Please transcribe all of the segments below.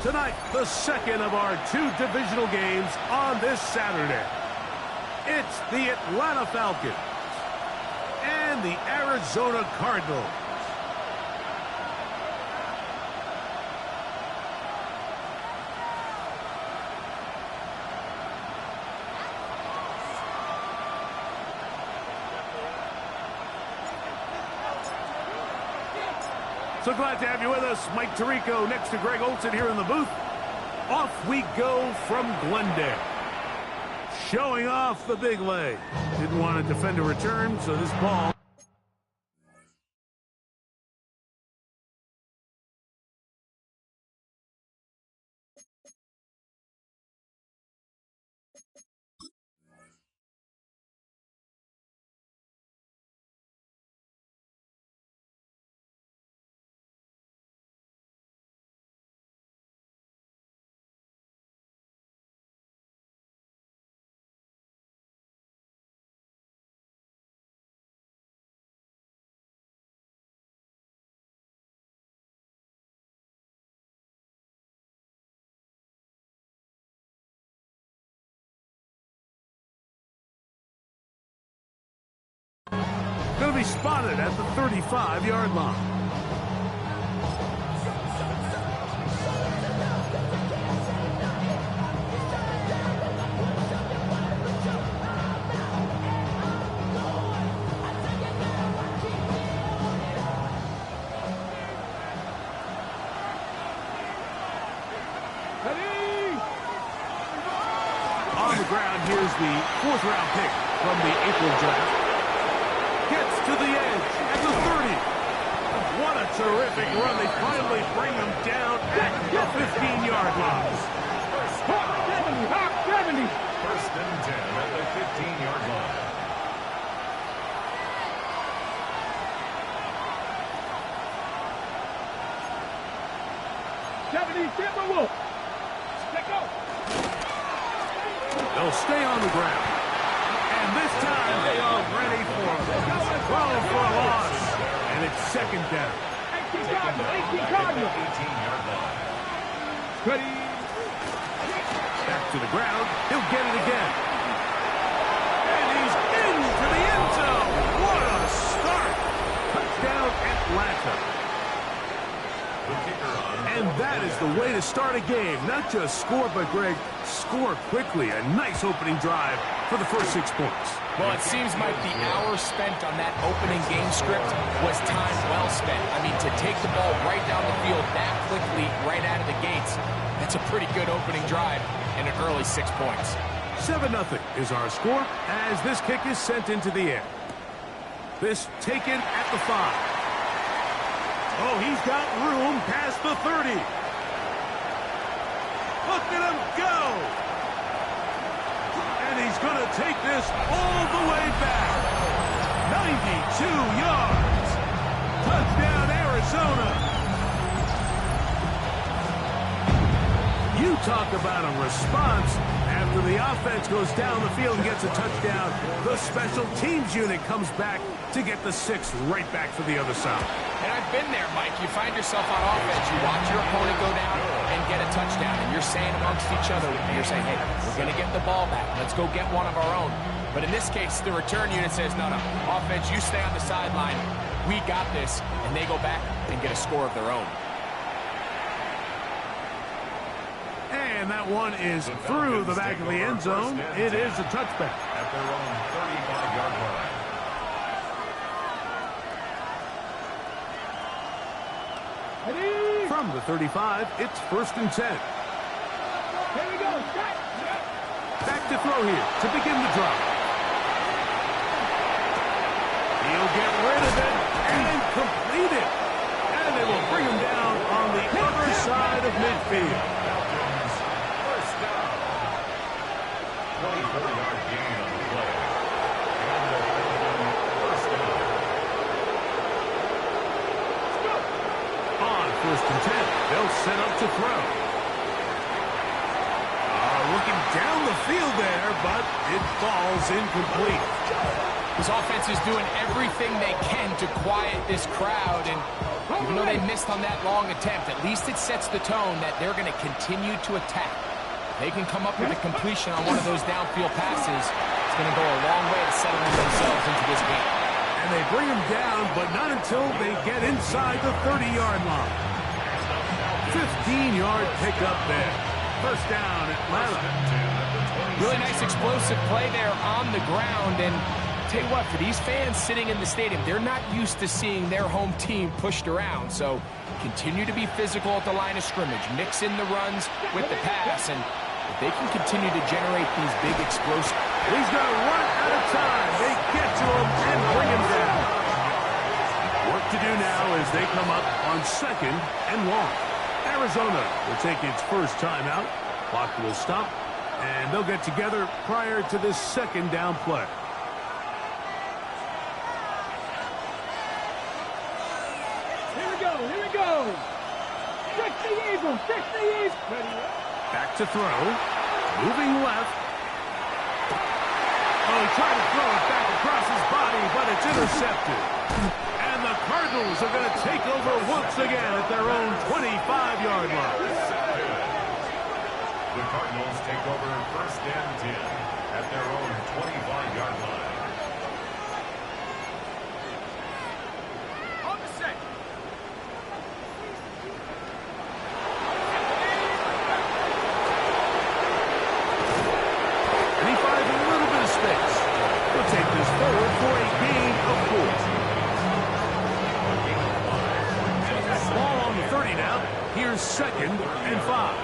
Tonight, the second of our two divisional games on this Saturday. It's the Atlanta Falcons and the Arizona Cardinals. So glad to have you with us. Mike Tirico next to Greg Olsen here in the booth. Off we go from Glendale. Showing off the big leg. Didn't want to defend a return, so this ball... Going to be spotted at the 35-yard line. On the ground, here's the fourth-round pick from the April draft. Gets to the edge at the 30. What a terrific run. They finally bring him down at the 15-yard line. First and 10 at the 15-yard line. They'll stay on the ground. And this time they are ready for him. Throw for a loss. And it's second down. 18-yard line. Ready. Back to the ground. He'll get it again. And he's into the end zone. What a start. Touchdown Atlanta. The kicker on. And that is the way to start a game. Not just score, but Greg, score quickly. A nice opening drive for the first 6 points. Well, it seems like the hour spent on that opening game script was time well spent. I mean, to take the ball right down the field that quickly, right out of the gates, that's a pretty good opening drive and an early 6 points. 7-0 is our score as this kick is sent into the air. This taken at the 5. Oh, he's got room past the 30. Look at him go. And he's going to take this all the way back. 92 yards. Touchdown, Arizona. You talk about a response. After the offense goes down the field and gets a touchdown, the special teams unit comes back to get the 6th right back for the other side. And I've been there, Mike. You find yourself on offense. You watch your opponent go down and get a touchdown. And you're saying amongst each other, you're saying, hey, we're going to get the ball back. Let's go get one of our own. But in this case, the return unit says, no, offense, you stay on the sideline. We got this. And they go back and get a score of their own. And that one is through the back of the end zone. It is a touchback. At their own 35-yard line. From the 35, it's first and 10. Here we go. Back to throw here to begin the drive. He'll get rid of it and complete it. And they will bring him down on the other side of midfield. Falcons, first down. 24-yard gain on the play. And the first down. On first and 10, they'll set up to throw. Looking down the field there, but it falls incomplete. This offense is doing everything they can to quiet this crowd, and Even though they missed on that long attempt, at least it sets the tone that they're going to continue to attack. They can come up with a completion on one of those downfield passes. It's going to go a long way to settling themselves into this game. And they bring him down, but not until they get inside the 30-yard line. 15-yard pickup there. First down, Atlanta. Really nice explosive play there on the ground. And tell you what, for these fans sitting in the stadium, they're not used to seeing their home team pushed around. So continue to be physical at the line of scrimmage. Mix in the runs with the pass. And if they can continue to generate these big explosive... He's going to run at a time. They get to him and bring him down. Work to do now as they come up on 2nd and 1. Arizona will take its first timeout. Clock will stop, and they'll get together prior to this 2nd down play. Here we go, here we go. 60 Eagles, 60 Eagles. Back to throw. Moving left. Oh, he tried to throw it back across his body, but it's intercepted. And the Cardinals are going to take over once again at their own 25-yard line. The Cardinals take over 1st and 10 at their own 25-yard line. On the set. And he finds a little bit of space. He'll take this forward for a gain of 4. Ball on the 30 now. Here's 2nd and 5.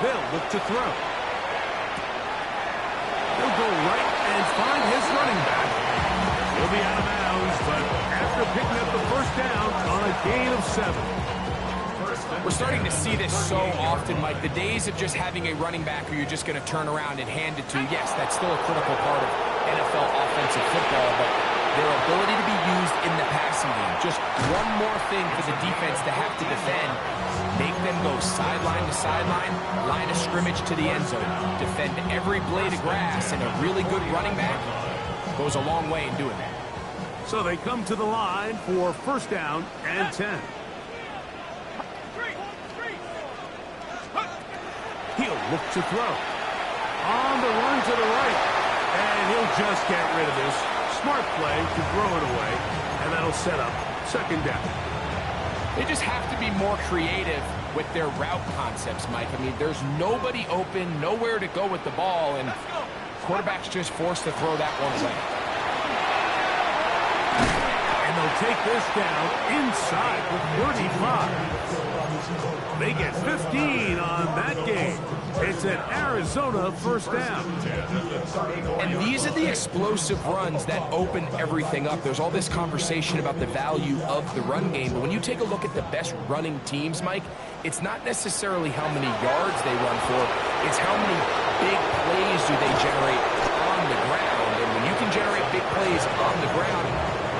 They'll look to throw. He'll go right and find his running back. He'll be out of bounds, but after picking up the first down on a gain of 7. We're starting to see this so often, Mike. The days of just having a running back who you're just going to turn around and hand it to, yes, that's still a critical part of NFL offensive football, but their ability to be used in the passing game. Just one more thing for the defense to have to defend. Make them go sideline to sideline, line of scrimmage to the end zone. Defend every blade of grass, and a really good running back goes a long way in doing that. So they come to the line for first down and 10. He'll look to throw. On the run to the right. And he'll just get rid of this. Smart play to throw it away. And that'll set up 2nd down. They just have to be more creative with their route concepts, Mike. I mean, there's nobody open, nowhere to go with the ball, and quarterback's just forced to throw that one away. And they'll take this down inside the 35. They get 15 on that game. It's an Arizona first down. And these are the explosive runs that open everything up. There's all this conversation about the value of the run game, but when you take a look at the best running teams, Mike, it's not necessarily how many yards they run for, it's how many big plays do they generate on the ground. And when you can generate big plays on the ground,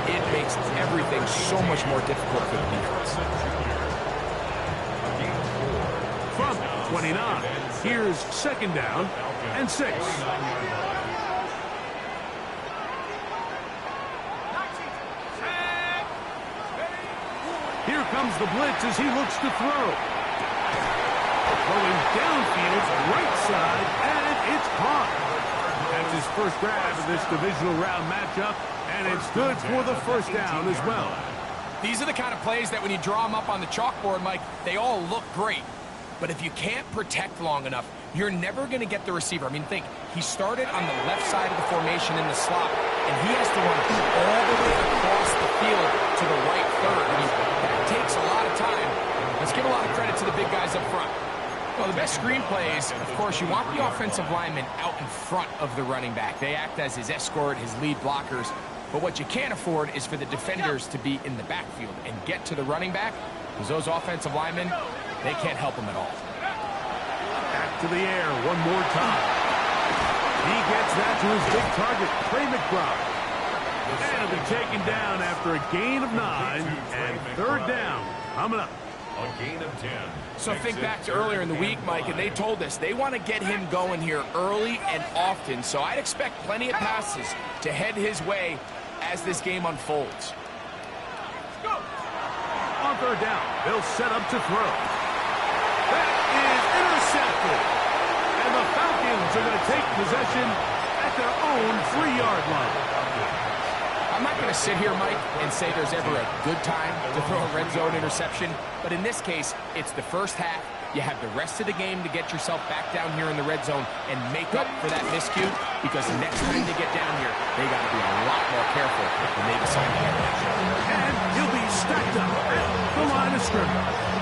it makes everything so much more difficult for the defense. From 29, here's 2nd down and 6. Here comes the blitz as he looks to throw. Going downfield, right side, and it's caught. That's his first grab of this divisional round matchup, and it's good for the first down as well. These are the kind of plays that when you draw them up on the chalkboard, Mike, they all look great. But if you can't protect long enough, you're never going to get the receiver. I mean, think, he started on the left side of the formation in the slot, and he has to run all the way across the field to the right third. I mean, that takes a lot of time. Let's give a lot of credit to the big guys up front. Well, the best screen plays, of course, you want the offensive linemen out in front of the running back. They act as his escort, his lead blockers. But what you can't afford is for the defenders to be in the backfield and get to the running back, because those offensive linemen, they can't help him at all. Back to the air one more time. He gets that to his big target, Trey McBride. And he'll be taken down after a gain of 9, and 3rd down coming up. A gain of 10. So think back to earlier in the week, Mike, and they told us they want to get him going here early and often. So I'd expect plenty of passes to head his way as this game unfolds. third down. They'll set up to throw. That is intercepted. And the Falcons are going to take possession at their own 3-yard line. I'm not going to sit here, Mike, and say there's ever a good time to throw a red zone interception, but in this case, it's the first half. You have the rest of the game to get yourself back down here in the red zone and make up for that miscue, because next time they get down here, they got to be a lot more careful when they decide to get it. And he'll be stacked up at the line of scrimmage.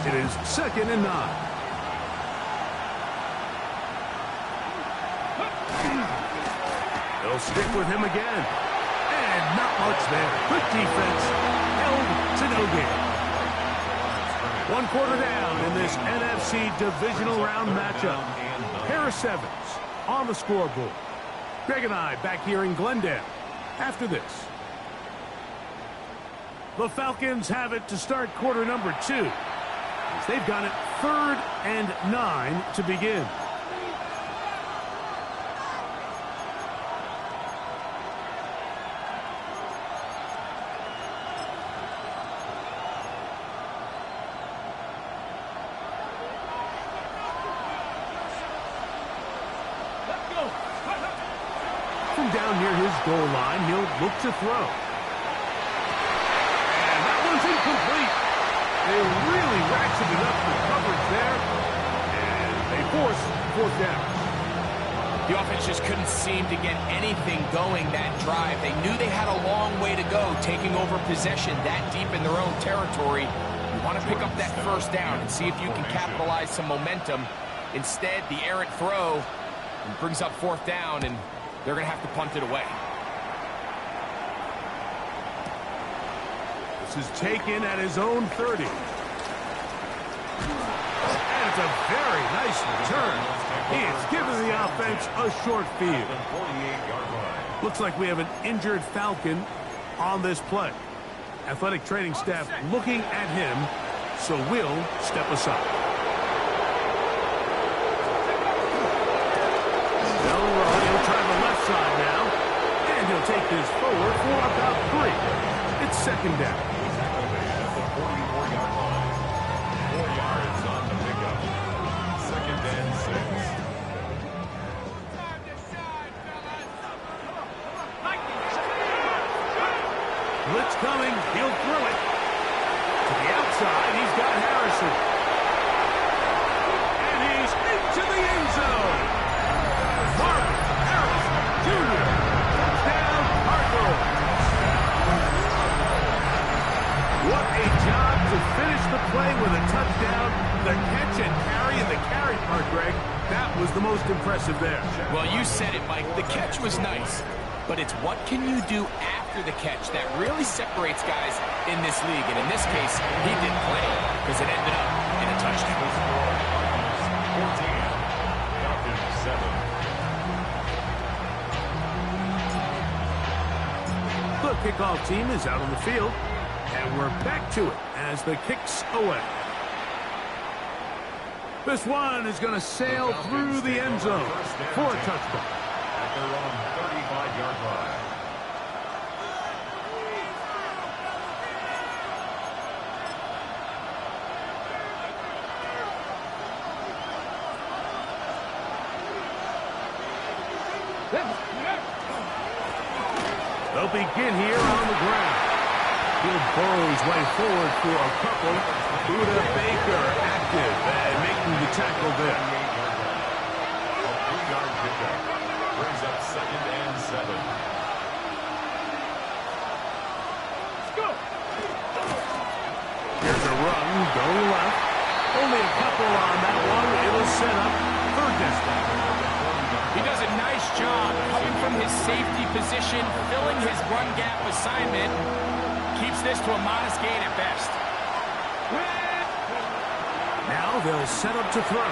It is 2nd and 9. They'll stick with him again. And not much there. Good defense. Held to no gain. 1 quarter down in this NFC divisional round matchup. Harris Evans on the scoreboard. Greg and I back here in Glendale after this. The Falcons have it to start quarter number 2. They've got it 3rd and 9 to begin. From down near his goal line, he'll look to throw. And that one's incomplete. They really ratcheted up the coverage there, and they force 4th down. The offense just couldn't seem to get anything going that drive. They knew they had a long way to go, taking over possession that deep in their own territory. You want to pick up that 1st down and see if you can capitalize some momentum. Instead, the errant throw brings up 4th down, and they're going to have to punt it away. This is taken at his own 30. And it's a very nice return. He has given the offense a short field. Looks like we have an injured Falcon on this play. Athletic training staff looking at him, so we'll step aside. He'll try the left side now, and he'll take this forward for about 3. It's 2nd down. Blitz coming. He'll throw it. To the outside, he's got Harrison. And he's into the end zone. Marvin Harrison Jr. Touchdown, Cardinals. What a job to finish the play with a touchdown. The catch and carry, and the carry part, Greg, that was the most impressive there. Well, you said it, Mike. The catch was nice, but it's what can you do after the catch that really separates guys in this league. And in this case, he didn't play because it ended up in a touchdown. 14, the kickoff team is out on the field, and we're back to it as the kick's away. This one is going to sail through the end zone for a touchdown. At their own 35-yard line. They'll begin here on the ground. He'll burrow his way forward for a couple. Buda Baker active and making the tackle there. A 3-yard pickup brings up 2nd and 7. Let's go. Here's a run going left. Only a couple on that one. It'll set up 3rd down. He does a nice job coming from his safety position, filling his run gap assignment. Keeps this to a modest gain at best. Now they'll set up to throw.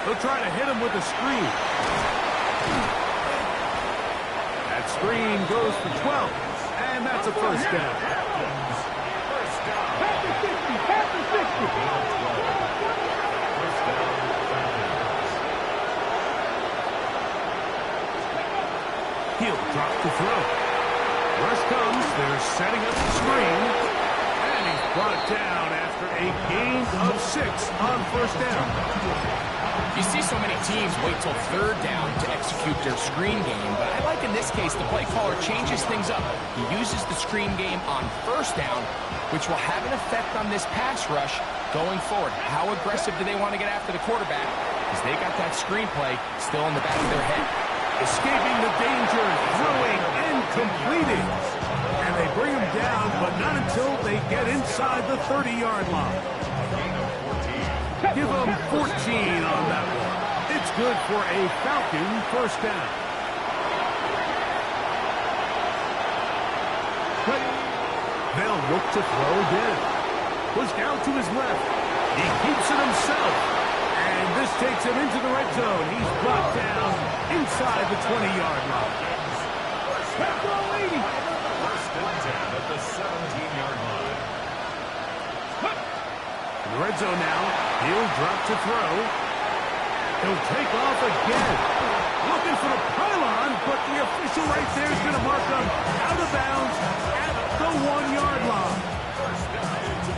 They'll try to hit him with a screen. That screen goes for 12, and that's a 1st down. Pass the 60, pass the 60. He'll drop the throw. Rush comes. They're setting up the screen. And he's brought down after a gain of 6 on first down. You see so many teams wait till third down to execute their screen game, but I like in this case the play caller changes things up. He uses the screen game on first down, which will have an effect on this pass rush going forward. How aggressive do they want to get after the quarterback? Because they got that screen play still in the back of their head. Escaping the danger, throwing and completing. And they bring him down, but not until they get inside the 30-yard line. Give them 14 on that one. It's good for a Falcon first down. They'll look to throw again. Was down to his left. He keeps it himself. And this takes him into the red zone. He's brought down inside the 20-yard line. Let's go, lady. First and 10 at the 17-yard line. In the red zone now, he'll drop to throw. He'll take off again. Looking for the pylon, but the official right there is going to mark him out of bounds at the 1-yard line.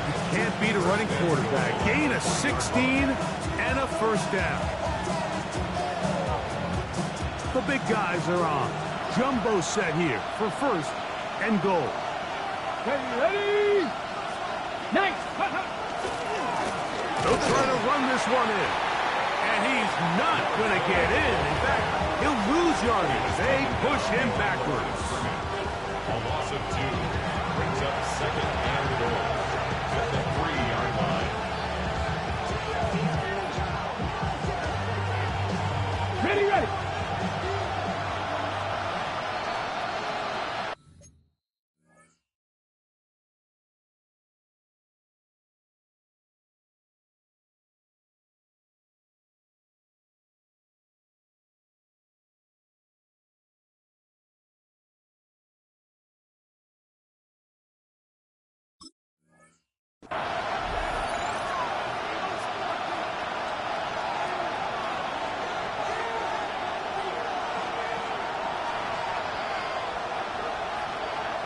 You can't beat a running quarterback. Gain of 16 and a first down. The big guys are on. Jumbo set here for first and goal. Ready? Nice. They'll try to run this one in. And he's not going to get in. In fact, he'll lose yardage. They push him backwards. A loss of 2 brings up second and goal at the 3-yard line. Ready.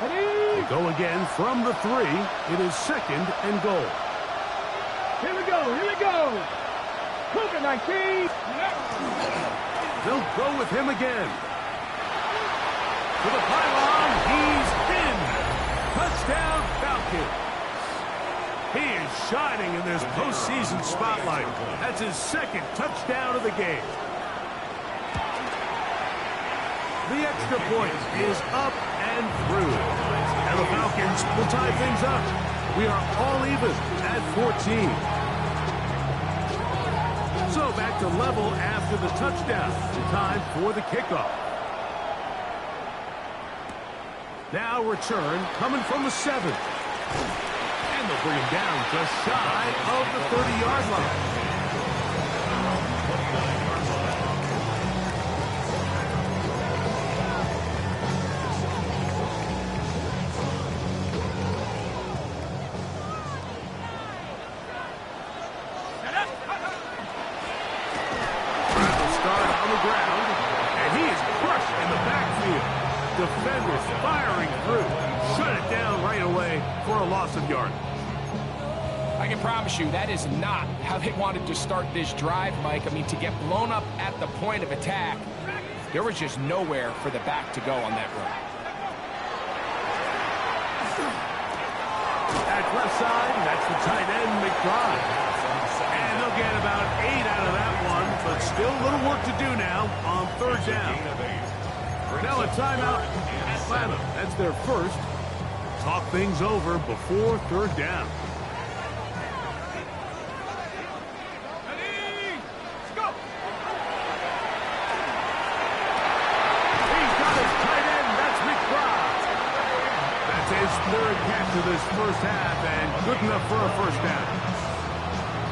They go again from the 3. It is second and goal. Here we go. COVID-19. They'll go with him again. To the pylon. He's in. Touchdown, Falcons. He is shining in this postseason spotlight. That's his second touchdown of the game. The extra point is up and through. And the Falcons will tie things up. We are all even at 14. So back to level after the touchdown. Time for the kickoff. Now return coming from the 7. And they'll bring him down just shy of the 30-yard line. Defenders firing through. Shut it down right away for a loss of yardage. I can promise you that is not how they wanted to start this drive, Mike. I mean, to get blown up at the point of attack, there was just nowhere for the back to go on that run. At left side, that's the tight end, McBride. And they'll get about 8 out of that one, but still a little work to do now on third down. Now a timeout, Atlanta. That's their first. Talk things over before third down. Ready? Let's go. He's got his tight end. That's McBride. That's his third catch of this first half, and good enough for a first down.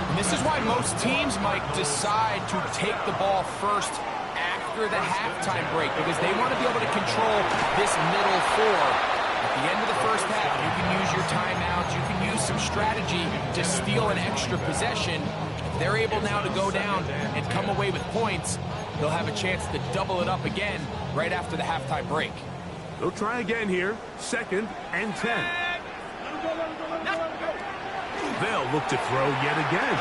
And this is why most teams, Mike, decide to take the ball first after the halftime break, because they want to be able to control this middle 4. At the end of the first half, you can use your timeouts, you can use some strategy to steal an extra possession. If they're able now to go down and come away with points, they'll have a chance to double it up again right after the halftime break. They'll try again here. 2nd and 10. They'll look to throw yet again.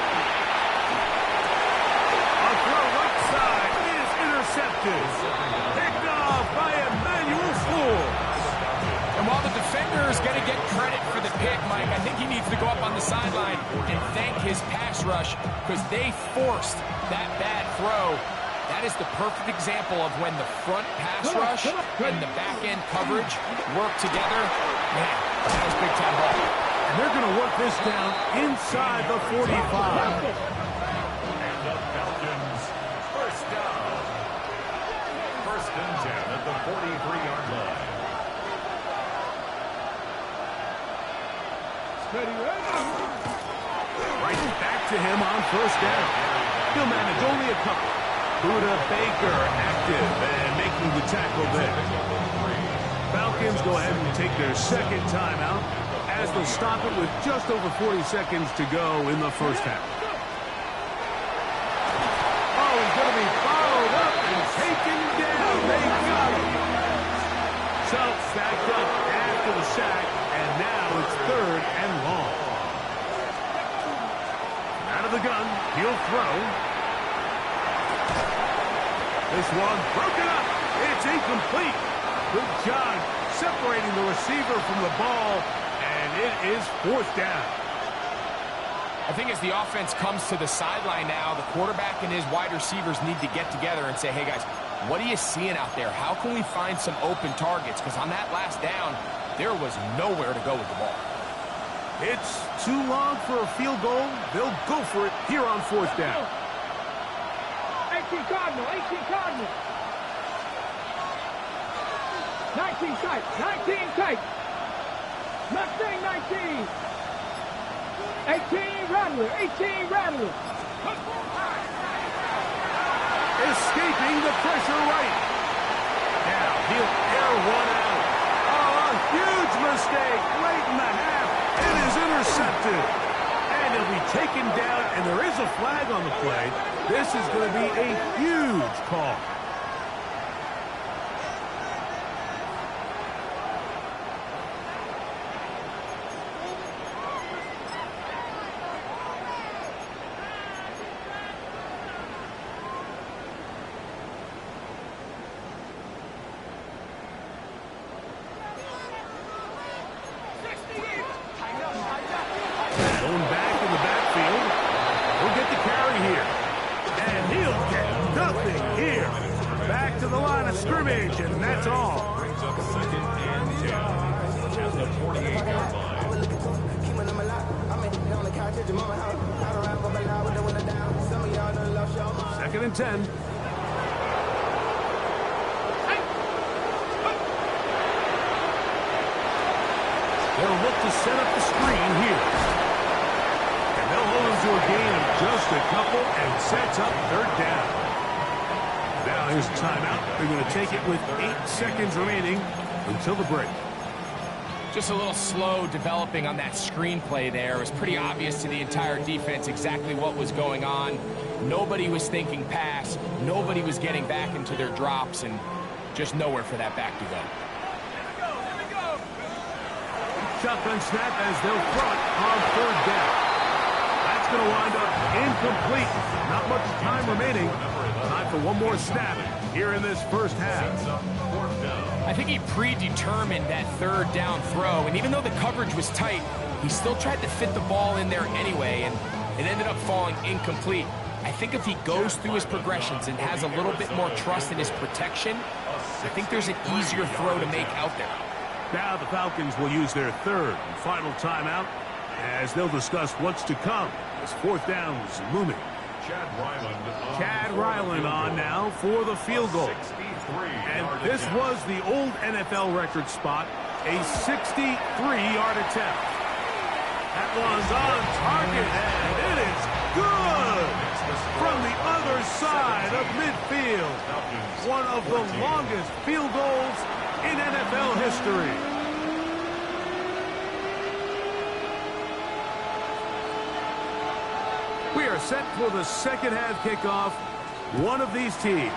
A throw right side is intercepted. Picked off by Emmanuel Fool. And while the defender is going to get credit for the pick, Mike, I think he needs to go up on the sideline and thank his pass rush because they forced that bad throw. That is the perfect example of when the front pass rush and the back-end coverage work together. Man, that was big-time ball. And they're going to work this down inside the 45. And the Falcons, first down. 1st and 10 at the 43-yard line. Right back to him on 1st down. He'll manage only a couple. Budda Baker active and making the tackle there. Falcons go ahead and take their 2nd timeout as they'll stop it with just over 40 seconds to go in the 1st half. Oh, he's going to be followed up and taken down. They got him. So backed up after the sack, and now it's 3rd and long. Out of the gun, he'll throw. This one broken up. It's incomplete. Good job separating the receiver from the ball, and it is 4th down. I think as the offense comes to the sideline now, the quarterback and his wide receivers need to get together and say, hey, guys, what are you seeing out there? How can we find some open targets? Because on that last down, there was nowhere to go with the ball. It's too long for a field goal. They'll go for it here on 4th down. 18 Cardinal, 18 Cardinal. 19 tight, 19 tight. Mustang 19. 18 Rattler, 18 Rattler. Escaping the pressure right. Now he'll air one out. Oh, a huge mistake late in the half. It is intercepted. And he'll be taken down, and there is a flag on the play. This is going to be a huge call. Going back in the backfield. He'll get the carry here. And he'll get nothing here. Back to the line of scrimmage, and that's all. Brings up 2nd and 10 at the 48-yard line. 2nd and 10. They'll look to set up the screen here. And they'll hold him to a gain of just a couple and sets up 3rd down. Now here's a timeout. They're going to take it with 8 seconds remaining until the break. Just a little slow developing on that screenplay there. It was pretty obvious to the entire defense exactly what was going on. Nobody was thinking pass. Nobody was getting back into their drops, and just nowhere for that back to go. Shotgun snap as they'll throw it on 3rd down. That's going to wind up incomplete. Not much time remaining. Time for one more snap here in this 1st half. I think he predetermined that 3rd down throw, and even though the coverage was tight, he still tried to fit the ball in there anyway, and it ended up falling incomplete. I think if he goes through his progressions and has a little bit more trust in his protection, I think there's an easier throw to make out there. Now the Falcons will use their 3rd and final timeout as they'll discuss what's to come as 4th down is looming. Chad Ryland on now for the field goal. And this was the old NFL record spot, a 63-yard attempt. That one's on target, and it is good from the other side of midfield. One of the longest field goals in NFL history. We are set for the 2nd half kickoff. One of these teams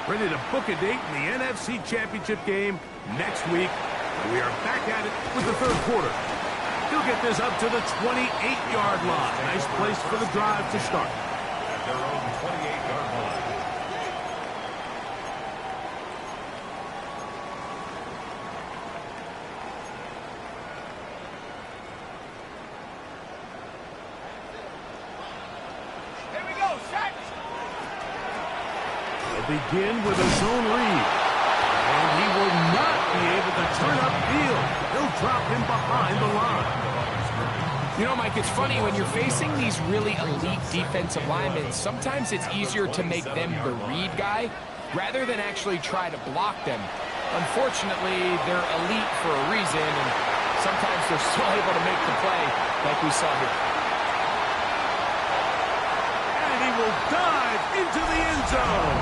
ready to book a date in the NFC Championship game next week. And we are back at it with the third quarter. He'll get this up to the 28-yard line. Nice place for the drive to start. At their own 28-yard line. Here we go, set! They'll begin with a zone read. And he will not be able to turn upfield. He'll drop him behind the line. You know, Mike, it's funny, when you're facing these really elite defensive linemen, sometimes it's easier to make them the read guy rather than actually try to block them. Unfortunately, they're elite for a reason, and sometimes they're still able to make the play like we saw here. And he will dive into the end zone.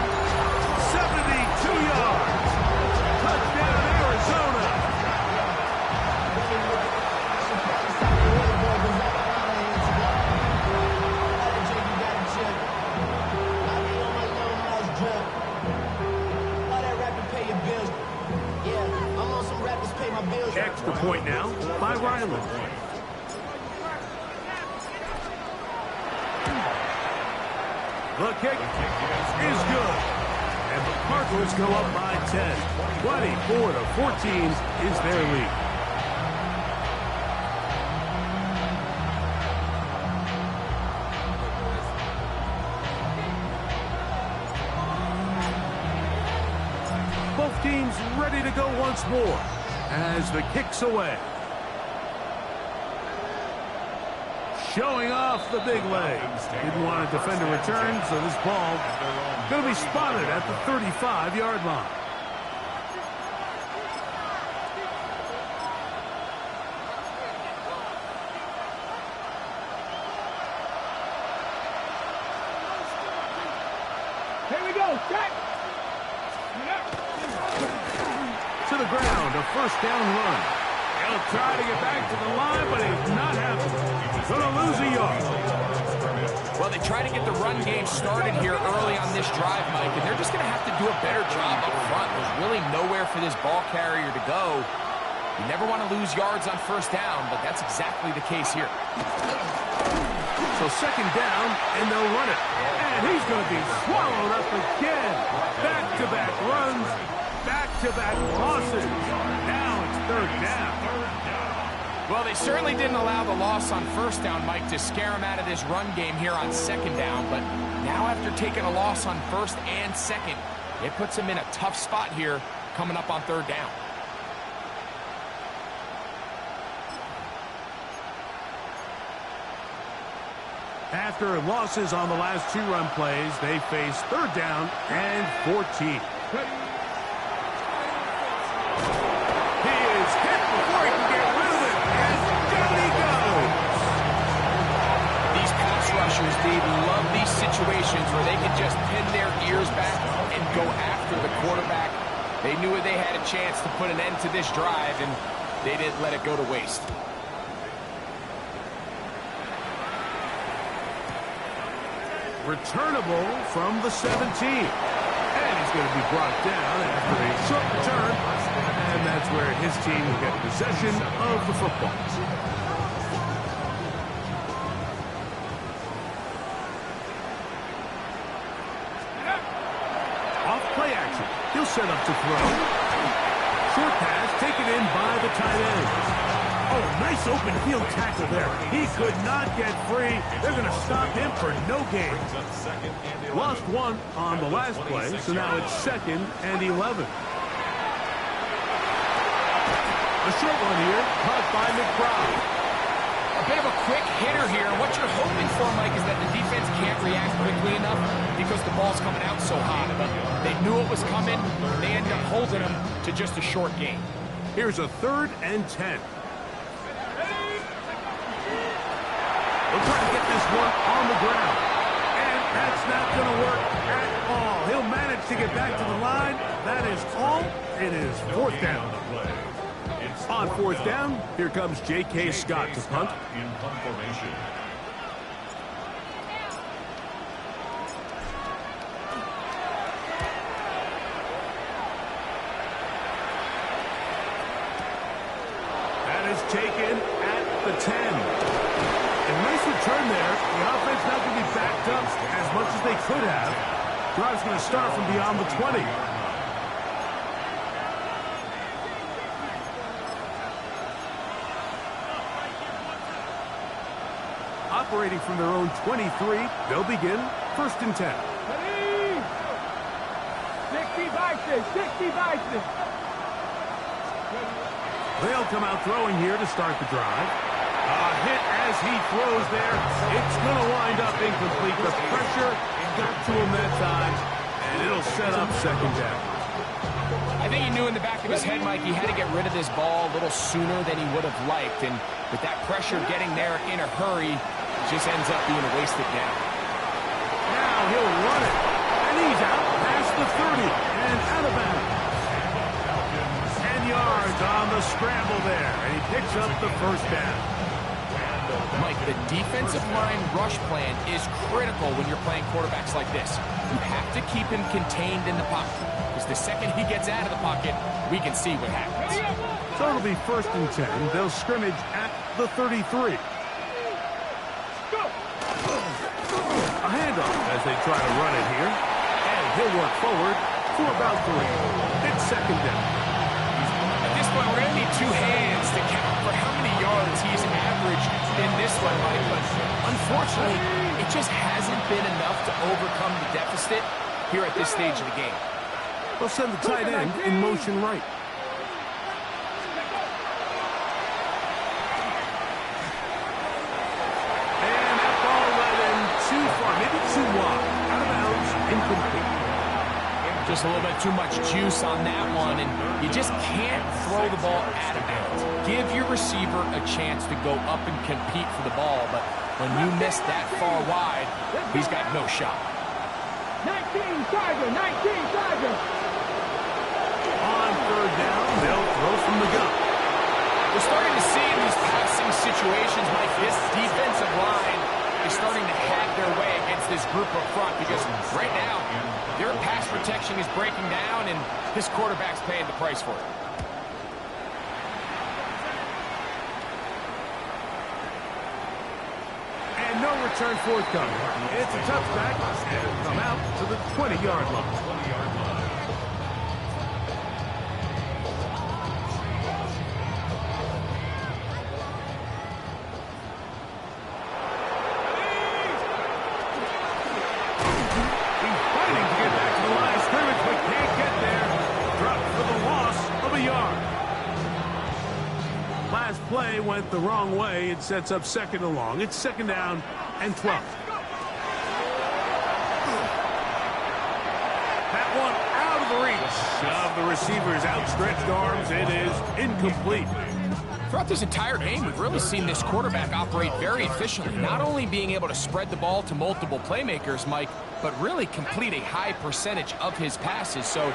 72 yards. Touchdown, Arizona. Extra point now by Ryland. The kick is good. And the Cardinals go up by 10. 24-14 is their lead. Both teams ready to go once more as the kick's away. Showing off the big legs. Didn't want to defend a return, so this ball going to be spotted at the 35-yard line. Here we go, set! To the ground, a first down run. He'll try to get back to the line, but it's not happening. Going to lose a yard. Well, they try to get the run game started here early on this drive, Mike, and they're just going to have to do a better job up front. There's really nowhere for this ball carrier to go. You never want to lose yards on first down, but that's exactly the case here. So second down, and they'll run it. And he's going to be swallowed up again. Back-to-back runs, back-to-back losses. Now it's third down. Well, they certainly didn't allow the loss on first down, Mike, to scare him out of this run game here on second down. But now after taking a loss on first and second, it puts him in a tough spot here coming up on third down. After losses on the last two run plays, they face third down and 14. He is hit before he can get rid of it, and down he goes. These pass rushers, they love these situations where they can just pin their ears back and go after the quarterback. They knew they had a chance to put an end to this drive, and they didn't let it go to waste. Returnable from the 17. And he's going to be brought down after a short return. And that's where his team will get possession of the football. Off play action. He'll set up to throw. Short pass taken in by the tight end. Oh, nice open field tackle there. He could not get free. They're going to stop him for no gain. Lost one on the last play, so now it's second and 11. A short one here, caught by McBride. A bit of a quick hitter here. What you're hoping for, Mike, is that the defense can't react quickly enough because the ball's coming out so hot. But they knew it was coming. They end up holding him to just a short gain. Here's a 3rd and 10. They'll try to get this one on the ground. And that's not going to work at all. He'll manage to get back to the line. That is all. It is 4th down. On 4th down, here comes J.K. Scott to punt. In punt formation. taken at the 10. And nice return there. The offense not going to be backed up as much as they could have. Drive's going to start from beyond the 20. Operating from their own 23, they'll begin 1st and 10. 60 vices, 60 vices. They'll come out throwing here to start the drive. A hit as he throws there. It's going to wind up incomplete. The pressure got to him that time, and it'll set up 2nd down. I think he knew in the back of his head, Mike, he had to get rid of this ball a little sooner than he would have liked. And with that pressure getting there in a hurry, it just ends up being a wasted down. Now he'll run it. And he's out past the 30 and out of bounds. 10 yards on the scramble there. And he picks up the 1st down. Mike, the defensive line rush plan is critical when you're playing quarterbacks like this. You have to keep him contained in the pocket, because the second he gets out of the pocket, we can see what happens. So it'll be 1st and 10. They'll scrimmage at the 33. A handoff as they try to run it here. And he'll work forward for about 3. It's 2nd down. At this point, we're going to need 2 hands to count for how many yards he's averaged in this one, Mike. But unfortunately, it just hasn't been enough to overcome the deficit here at this stage of the game. They'll send the tight end in motion right. And that ball led him too far, maybe too wide. Out of bounds, incomplete. Just a little bit too much juice on that one, and you just can't throw the ball out of bounds. Give your receiver a chance to go up and compete for the ball, but when you miss that far wide, he's got no shot. 19 Charger, 19 Charger. On 3rd down, they'll throw from the gun. We're starting to see in these passing situations, Mike, this defensive line is starting to have their way against this group up front, because right now, their pass protection is breaking down, and this quarterback's paying the price for it. And no return forthcoming. It's a touchback, and it'll come out to the 20-yard line. Play went the wrong way. It sets up 2nd and long. It's 2nd down and 12. That one out of the reach of the receiver's outstretched arms. It is incomplete. Throughout this entire game, we've really seen this quarterback operate very efficiently, not only being able to spread the ball to multiple playmakers, Mike, but really complete a high percentage of his passes. So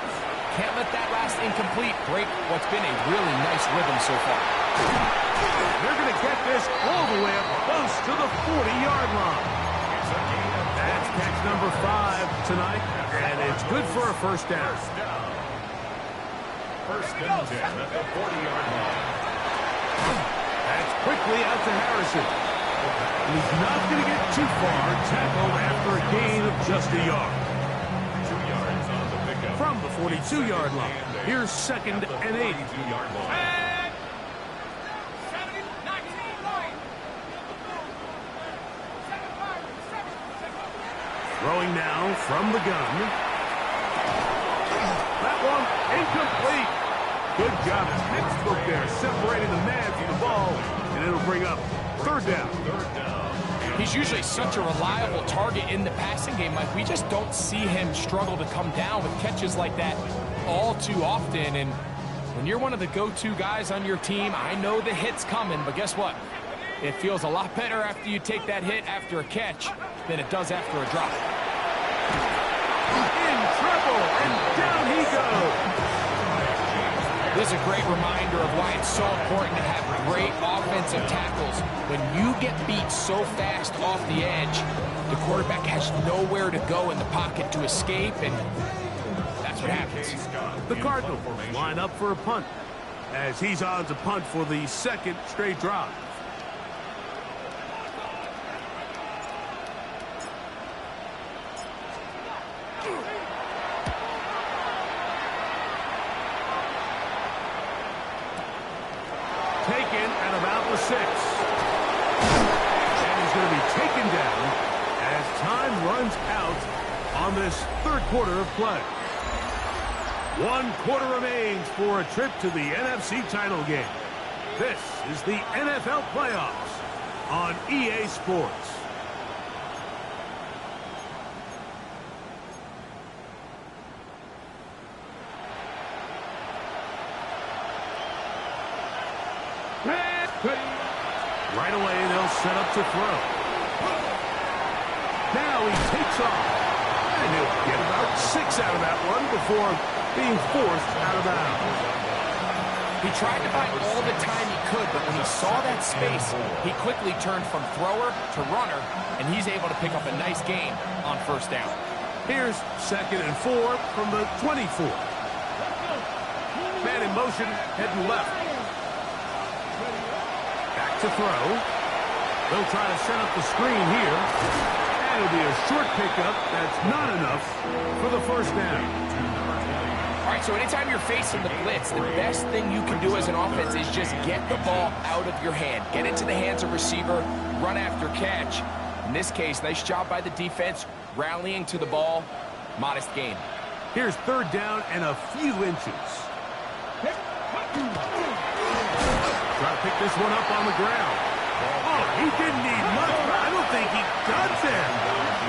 can't let that last incomplete break what's been a really nice rhythm so far. They're going to get this all the way up close to the 40-yard line. That's catch number 5 tonight, and it's good for a 1st down. 1st and 10 at the 40-yard line. That's quickly out to Harrison. He's not going to get too far. Tackled after a gain of just a yard. 2 yards on the pickup. From the 42-yard line, here's 2nd and 8. 42-yard line. Throwing now from the gun. That one incomplete. Good job. Textbook there, separating the man from the ball, and it'll bring up 3rd down. 3rd down. He's usually such a reliable target in the passing game, Mike. We just don't see him struggle to come down with catches like that all too often. And when you're one of the go-to guys on your team, I know the hit's coming, but guess what? It feels a lot better after you take that hit after a catch than it does after a drop. In trouble, and down he goes. This is a great reminder of why it's so important to have great offensive tackles. When you get beat so fast off the edge, the quarterback has nowhere to go in the pocket to escape, and that's what happens. The Cardinals line up for a punt. as he's on to punt for the second straight drive. Taken at about the 6. And he's going to be taken down as time runs out on this third quarter of play. 1 quarter remains for a trip to the NFC title game. This is the NFL playoffs on EA Sports. Right away, they'll set up to throw. Now he takes off. And he'll get about 6 out of that one before being forced out of bounds. He tried to buy all the time he could, but when he saw that space, he quickly turned from thrower to runner, and he's able to pick up a nice gain on first down. Here's 2nd and 4 from the 24. Man in motion, heading left. Back to throw. They'll try to set up the screen here. And it'll be a short pickup. That's not enough for the first down. All right, so anytime you're facing the blitz, the best thing you can do as an offense is just get the ball out of your hand. Get into the hands of receiver, run after catch. In this case, nice job by the defense, rallying to the ball. Modest gain. Here's 3rd down and a few inches. Try to pick this one up on the ground. Oh, he didn't need much, but I don't think he got there.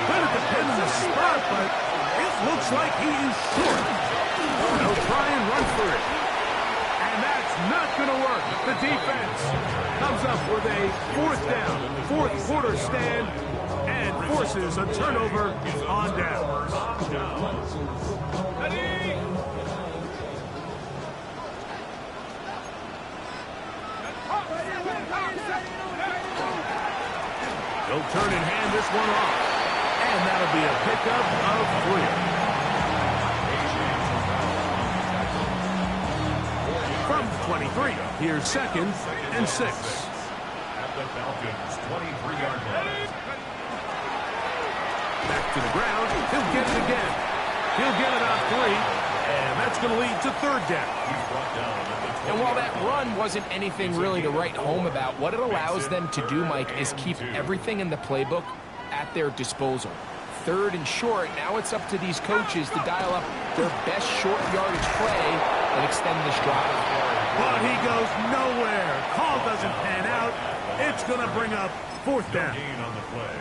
Could have depended on the spot, but it looks like he is short. They'll try and run for it. And that's not going to work. The defense comes up with a 4th down, 4th quarter stand, and forces a turnover on downs. Ready? They'll turn and hand this one off. And that'll be a pickup of 3. From 23, here's 2nd and 6. At the Falcons' 23-yard line. Back to the ground. He'll get it again. He'll get about 3. And that's going to lead to 3rd down. He's brought down at the 20. And while that run wasn't anything really to write home about, what it allows them to do, Mike, is keep everything in the playbook at their disposal. 3rd and short, now it's up to these coaches to dial up their best short yardage play and extend this drive. But he goes nowhere. Call doesn't pan out. It's going to bring up 4th down. Gain on the play.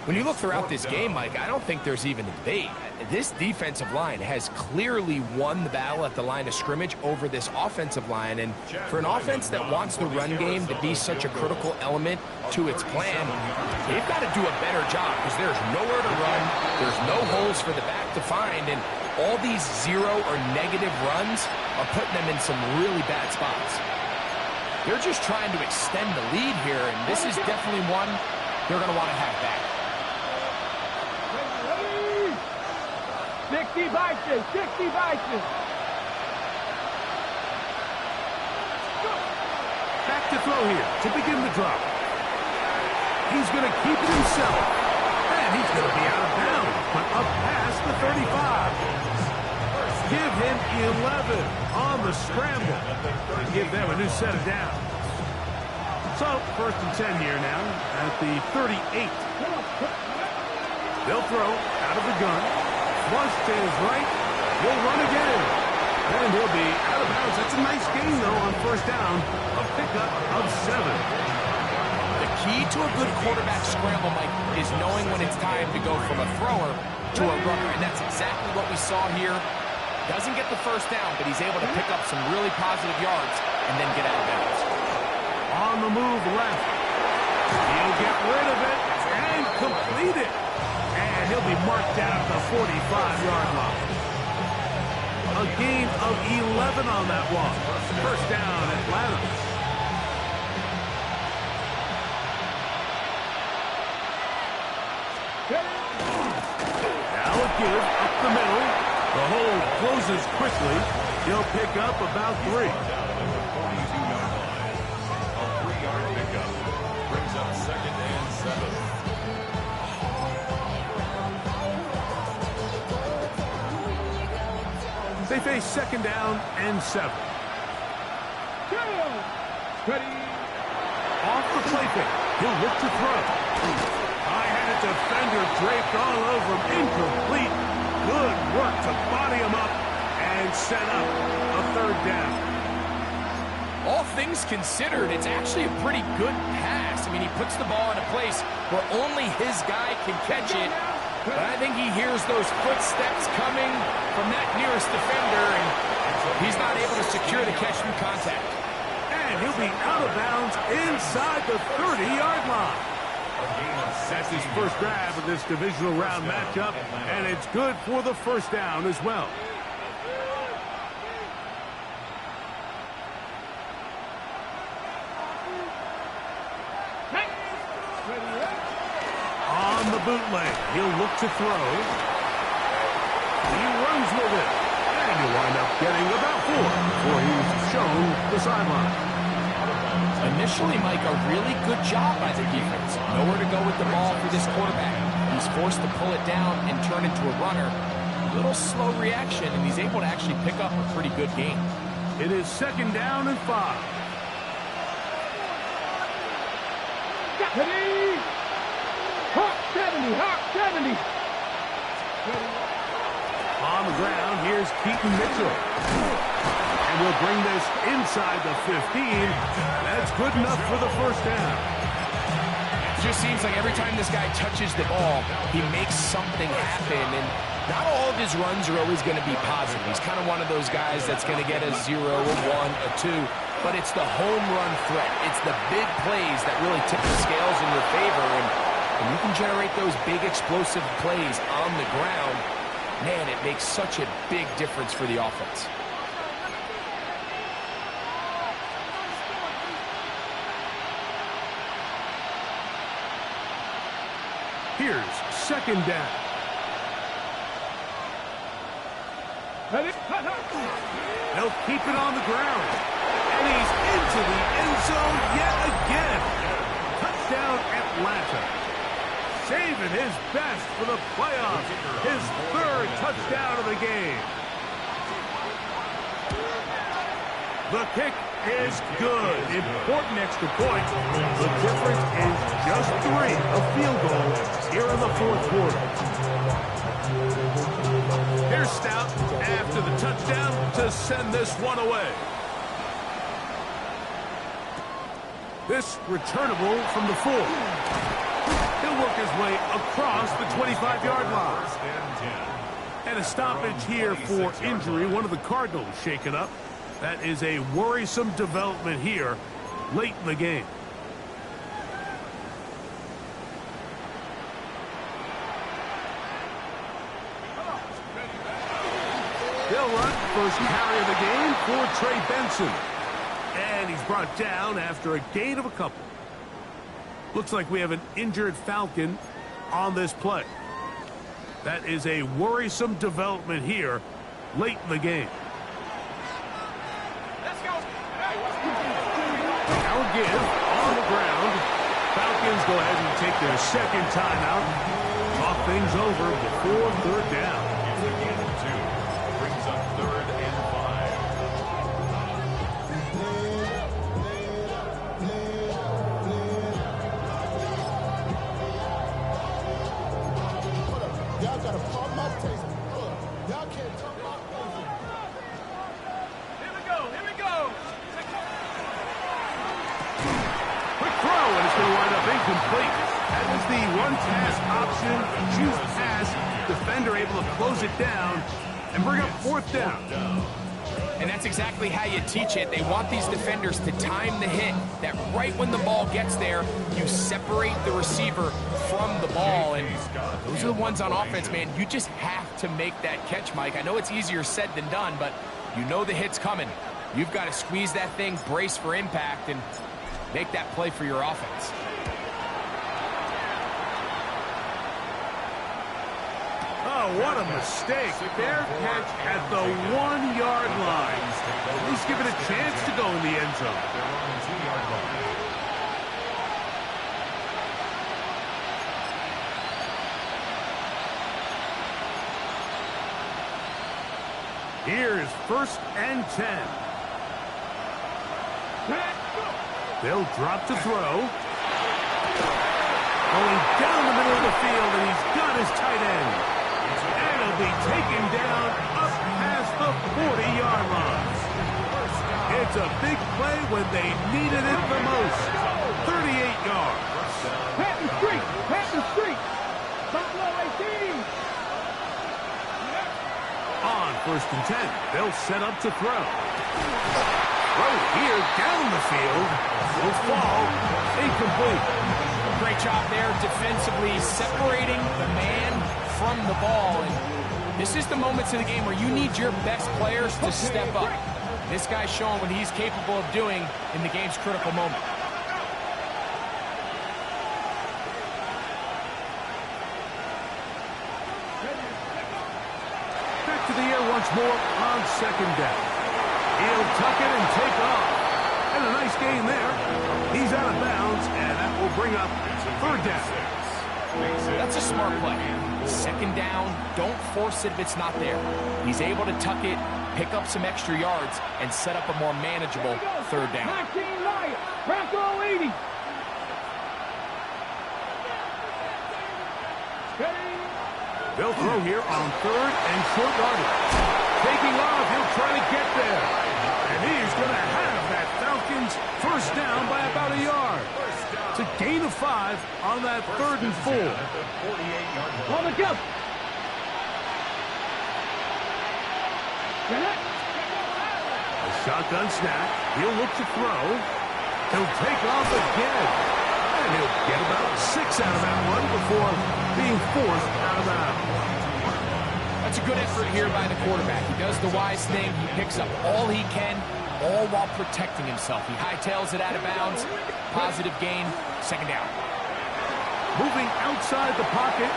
When you look throughout this game, Mike, I don't think there's even a debate. This defensive line has clearly won the battle at the line of scrimmage over this offensive line. And for an offense that wants the run game to be such a critical element to its plan, they've got to do a better job because there's nowhere to run. There's no holes for the back to find. And all these 0 or negative runs are putting them in some really bad spots. They're just trying to extend the lead here, and this is definitely one they're going to want to have back. 60 Vikings, 60 Vikings. Back to throw here to begin the drop. He's going to keep it himself. And he's going to be out of bounds, but up past the 35. Give him 11 on the scramble and give them a new set of downs. So, 1st and 10 here now at the 38. They'll throw out of the gun. Flush to his right. He'll run again. And he'll be out of bounds. That's a nice gain, though, on 1st down. A pickup of 7. The key to a good quarterback scramble, Mike, is knowing when it's time to go from a thrower to a runner. And that's exactly what we saw here. Doesn't get the 1st down, but he's able to pick up some really positive yards and then get out of bounds. On the move left. He'll get rid of it and complete it. And he'll be marked down at the 45-yard line. A gain of 11 on that one. 1st down, Atlanta. Now a give up the middle. The hole closes quickly. He'll pick up about 3. at the 42-yard line. A 3-yard pickup brings up 2nd and 7. They face 2nd down and 7. Ready. Off the play fake. He'll look to throw. High-headed defender draped all over him. Incomplete. Good work to body him up and set up a 3rd down. All things considered, it's actually a pretty good pass. I mean, he puts the ball in a place where only his guy can catch it. But I think he hears those footsteps coming from that nearest defender, and he's not able to secure the catch through contact. And he'll be out of bounds inside the 30-yard line. That's his first grab of this divisional round matchup, and it's good for the 1st down as well. On the bootleg, he'll look to throw. He runs with it, and he'll wind up getting about 4 before he's shown the sideline. Initially, Mike, a really good job by the defense. Nowhere to go with the ball for this quarterback. He's forced to pull it down and turn into a runner. A little slow reaction, and he's able to actually pick up a pretty good game. It is 2nd down and 5. Ready. Hawk 70. Hawk 70. On the ground, here's Keaton Mitchell. And we'll bring this inside the 15. That's good enough for the 1st down. It just seems like every time this guy touches the ball, he makes something happen. And not all of his runs are always going to be positive. He's kind of one of those guys that's going to get a 0, a 1, a 2. But it's the home run threat. It's the big plays that really tip the scales in your favor. And when you can generate those big explosive plays on the ground, man, it makes such a big difference for the offense. Here's 2nd down. Ready. They'll keep it on the ground. And he's into the end zone yet again. Touchdown, Atlanta. Saving his best for the playoffs. His 3rd touchdown of the game. The kick is good. Important extra point. The difference is just 3, a field goal here in the 4th quarter. Here's Stout after the touchdown to send this one away. This returnable from the 4. He'll work his way across the 25-yard line. And a stoppage here for injury. One of the Cardinals shaken up. That is a worrisome development here late in the game. They'll run first carry of the game for Trey Benson. And he's brought down after a gain of a couple. Looks like we have an injured Falcon on this play. That is a worrisome development here late in the game. Our give on the ground. Falcons go ahead and take their 2nd timeout. Talk things over before 3rd down. It's a gain of 2. Brings up 3rd and 5. Y'all gotta pump my taste. Y'all can't talk about crazy. Here we go. Here we go. Quick throw, and it's going to wind up incomplete. That is the one-pass option. Choose pass. Defender able to close it down and bring up 4th down. And that's exactly how you teach it. They want these defenders to time the hit, that right when the ball gets there, you separate the receiver from the ball. And those are the ones on offense, man. You just have to make that catch, Mike. I know it's easier said than done, but you know the hit's coming. You've got to squeeze that thing, brace for impact, and make that play for your offense. Oh, what a mistake. Fair catch at the 1-yard line. At least least give it a chance to go in the end zone. They're on the 2-yard line. Here's 1st and 10. They'll drop to throw. Going down the middle of the field, and he's got his tight end. And he'll be taken down up past the 40-yard line. It's a big play when they needed it the most. 38 yards. Patton Street! Patton Street! Buffalo 18! On 1st and 10, they'll set up to throw. Throw here down the field. Will fall. Incomplete. Great job there defensively, separating the man from the ball. And this is the moments of the game where you need your best players to step up. This guy's showing what he's capable of doing in the game's critical moment. Back to the air once more on 2nd down. He'll tuck it and take off. And a nice gain there. He's out of bounds, and that will bring up 3rd down. That's a smart play. 2nd down, don't force it if it's not there. He's able to tuck it, pick up some extra yards, and set up a more manageable 3rd down. 19 Lions! Bronco 80! They'll throw here on 3rd and short yardage. Taking off, he'll try to get there. And he's going to have that Falcons 1st down by about a yard. It's a gain of 5 on that 3rd and 4. On the jump! A shotgun snap. He'll look to throw. He'll take off again. And he'll get about 6 out of that one before being forced out of bounds. That's a good effort here by the quarterback. He does the wise thing. He picks up all he can, all while protecting himself. He hightails it out of bounds. Positive gain. 2nd down. Moving outside the pocket.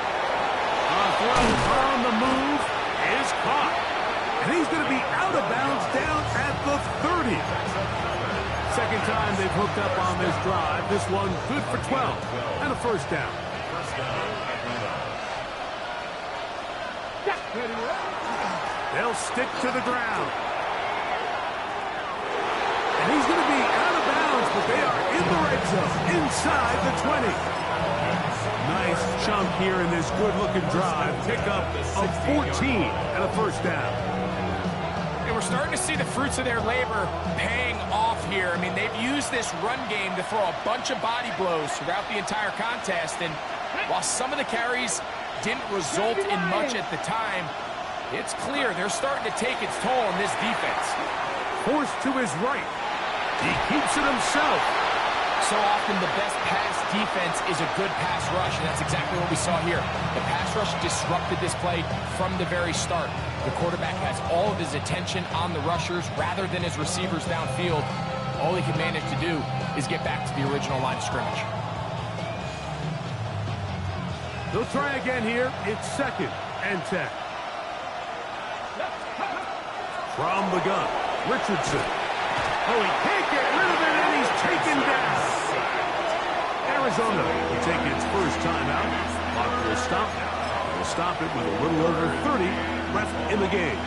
Throw on the move is caught. And he's going to be out of bounds down at the 30. 2nd time they've hooked up on this drive. This one good for 12 and a 1st down. They'll stick to the ground. And he's going to be out of bounds, but they are in the red zone, inside the 20. Nice chunk here in this good-looking drive. Pickup of 14 and a 1st down. And we're starting to see the fruits of their labor paying off here. I mean, they've used this run game to throw a bunch of body blows throughout the entire contest. And while some of the carries didn't result in much at the time, it's clear they're starting to take its toll on this defense. Forced to his right. He keeps it himself. So often the best pass defense is a good pass rush, and that's exactly what we saw here. The pass rush disrupted this play from the very start. The quarterback has all of his attention on the rushers rather than his receivers downfield. All he can manage to do is get back to the original line of scrimmage. They'll try again here. It's 2nd and 10. From the gun, Richardson. Oh, he can't get rid of it, and he's taken down. Arizona will take its 1st timeout. Clock will stop. They'll stop it with a little over 30 left in the game.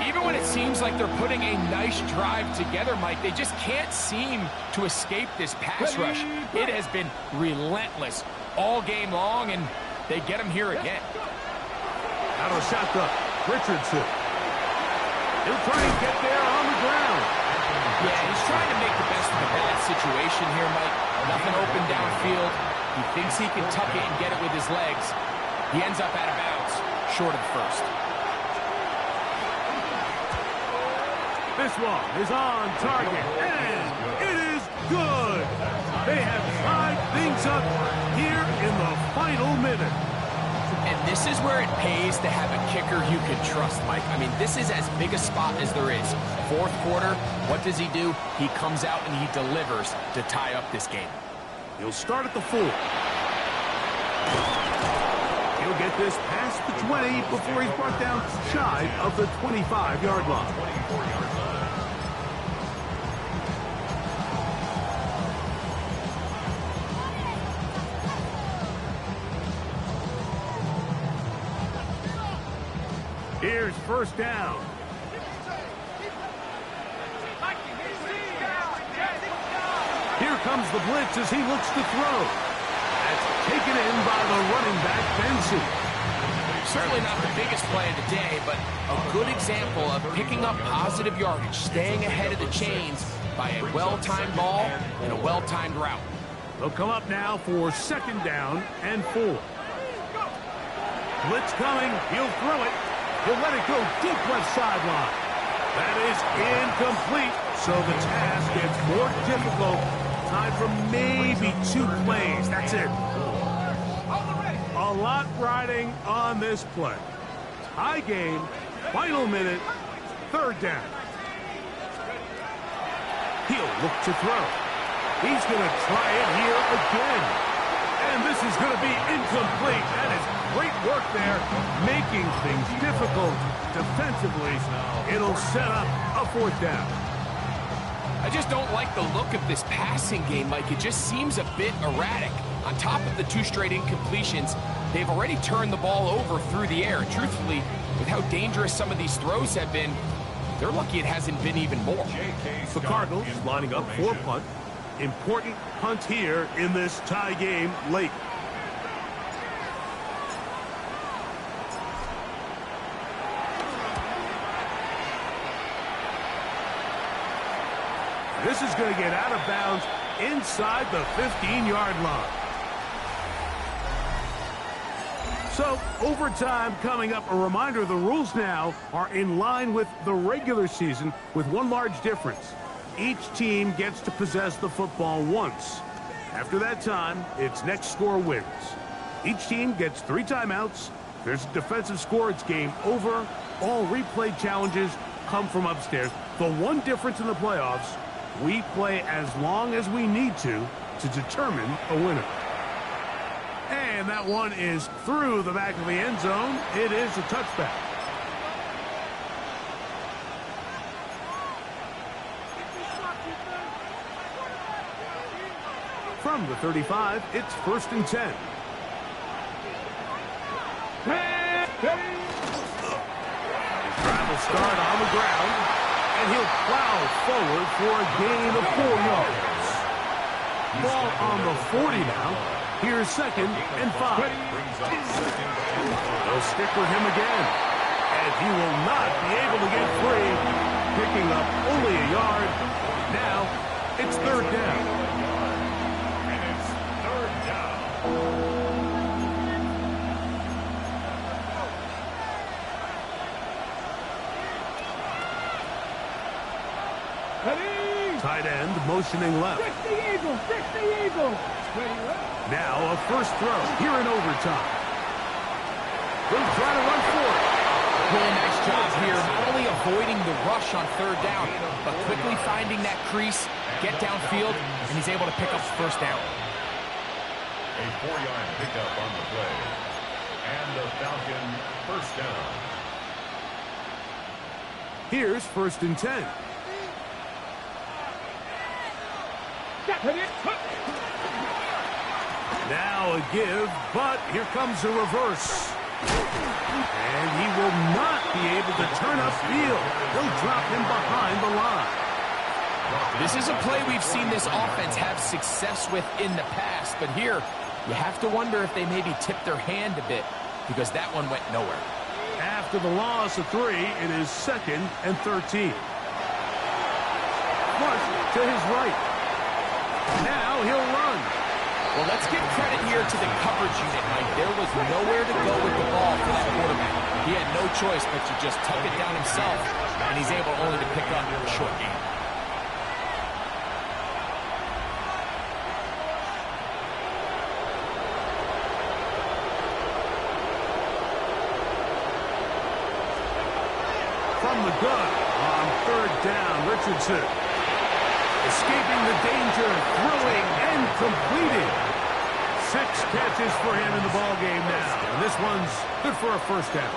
Even when it seems like they're putting a nice drive together, Mike, they just can't seem to escape this pass rush. It has been relentless all game long, and they get him here again. Out of shotgun, Richardson. He'll try and get there on the ground. Yeah, he's trying to make the best of a bad situation here, Mike. Nothing open downfield. He thinks he can tuck it and get it with his legs. He ends up out of bounds, short of 1st. This one is on target, and it is good. They have tied things up here in the final minute. And this is where it pays to have a kicker you can trust, Mike. I mean, this is as big a spot as there is. 4th quarter, what does he do? He comes out and he delivers to tie up this game. He'll start at the 4. He'll get this past the 20 before he's brought down shy of the 25-yard line. Here's first down. Here comes the blitz as he looks to throw. That's taken in by the running back, Benson. Certainly not the biggest play of the day, but a good example of picking up positive yardage, staying ahead of the chains by a well-timed ball and a well-timed route. They'll come up now for second down and 4. Blitz coming. He'll throw it. He'll let it go deep left sideline. That is incomplete, so the task gets more difficult. Time for maybe 2 plays. That's it. A lot riding on this play. Tie game, final minute, third down. He'll look to throw. He's going to try it here again. And this is going to be incomplete. That is great work there, making things difficult defensively. It'll set up a fourth down. I just don't like the look of this passing game, Mike. It just seems a bit erratic. On top of the 2 straight incompletions, they've already turned the ball over through the air. Truthfully, with how dangerous some of these throws have been, they're lucky it hasn't been even more. The Cardinals lining up for punt. Important punt here in this tie game late. This is going to get out of bounds inside the 15-yard line. So, overtime coming up. A reminder, the rules now are in line with the regular season with one large difference. Each team gets to possess the football once. After that time, its next score wins. Each team gets 3 timeouts. If there's a defensive score, it's game over. All replay challenges come from upstairs. The one difference in the playoffs, we play as long as we need to determine a winner. And that one is through the back of the end zone. It is a touchback. From the 35, it's first and 10. His drive will start on the ground, and he'll plow forward for a gain of 4 yards. Ball on the 40 now. Here's second and 5. They'll stick with him again, and he will not be able to get free, picking up only a yard. Now it's third down. And it's third down. Tight end motioning left. 60 Eagles, 60 Eagles. Now a first throw here in overtime. He'll try to run for it. Really nice job here, not only avoiding the rush on third down, but quickly finding that crease, get downfield, and he's able to pick up first down. A 4-yard pickup on the play. And the Falcon first down. Here's first and 10. Now a give, but here comes a reverse. And he will not be able to turn upfield. They'll drop him behind the line. This is a play we've seen this offense have success with in the past, but here you have to wonder if they maybe tipped their hand a bit because that one went nowhere. After the loss of 3, it is second and 13. Flush to his right. Now he'll run. Well, let's give credit here to the coverage unit, Mike. There was nowhere to go with the ball for that quarterback. He had no choice but to just tuck it down himself, and he's able only to pick up a short gain. From the gun on third down, Richardson. Escaping the danger, throwing and completing. 6 catches for him in the ballgame now. And this one's good for a first down.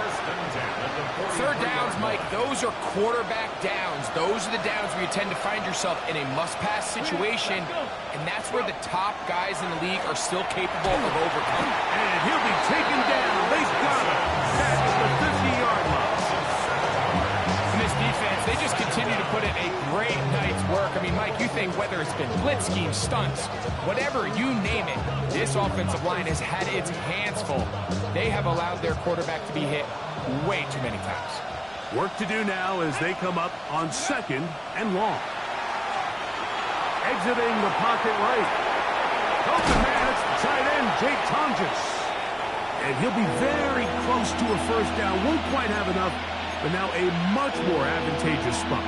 Third downs, Mike, those are quarterback downs. Those are the downs where you tend to find yourself in a must-pass situation, and that's where the top guys in the league are still capable of overcoming. And he'll be taken down. They've got him. That's the 50-yard line. offense, they just continue to put in a great night's work. I mean, Mike, you think whether it's been blitz schemes, stunts, whatever, you name it, this offensive line has had its hands full. They have allowed their quarterback to be hit way too many times. Work to do now as they come up on 2nd and long. Exiting the pocket right. Open man, it's tight end Jake Tonjes. And he'll be very close to a first down. Won't quite have enough, but now a much more advantageous spot.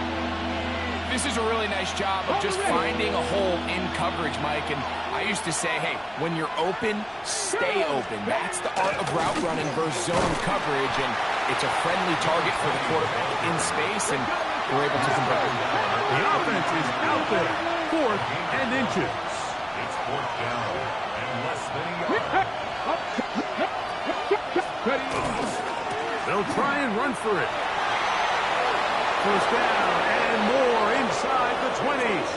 This is a really nice job of just finding a hole in coverage, Mike. And I used to say, hey, when you're open, stay open. That's the art of route running versus zone coverage. And it's a friendly target for the quarterback in space, and we're able to convert. The offense is out there. 4th and inches. It's 4th down and less than a yard. They'll try and run for it. First down and more inside the 20s.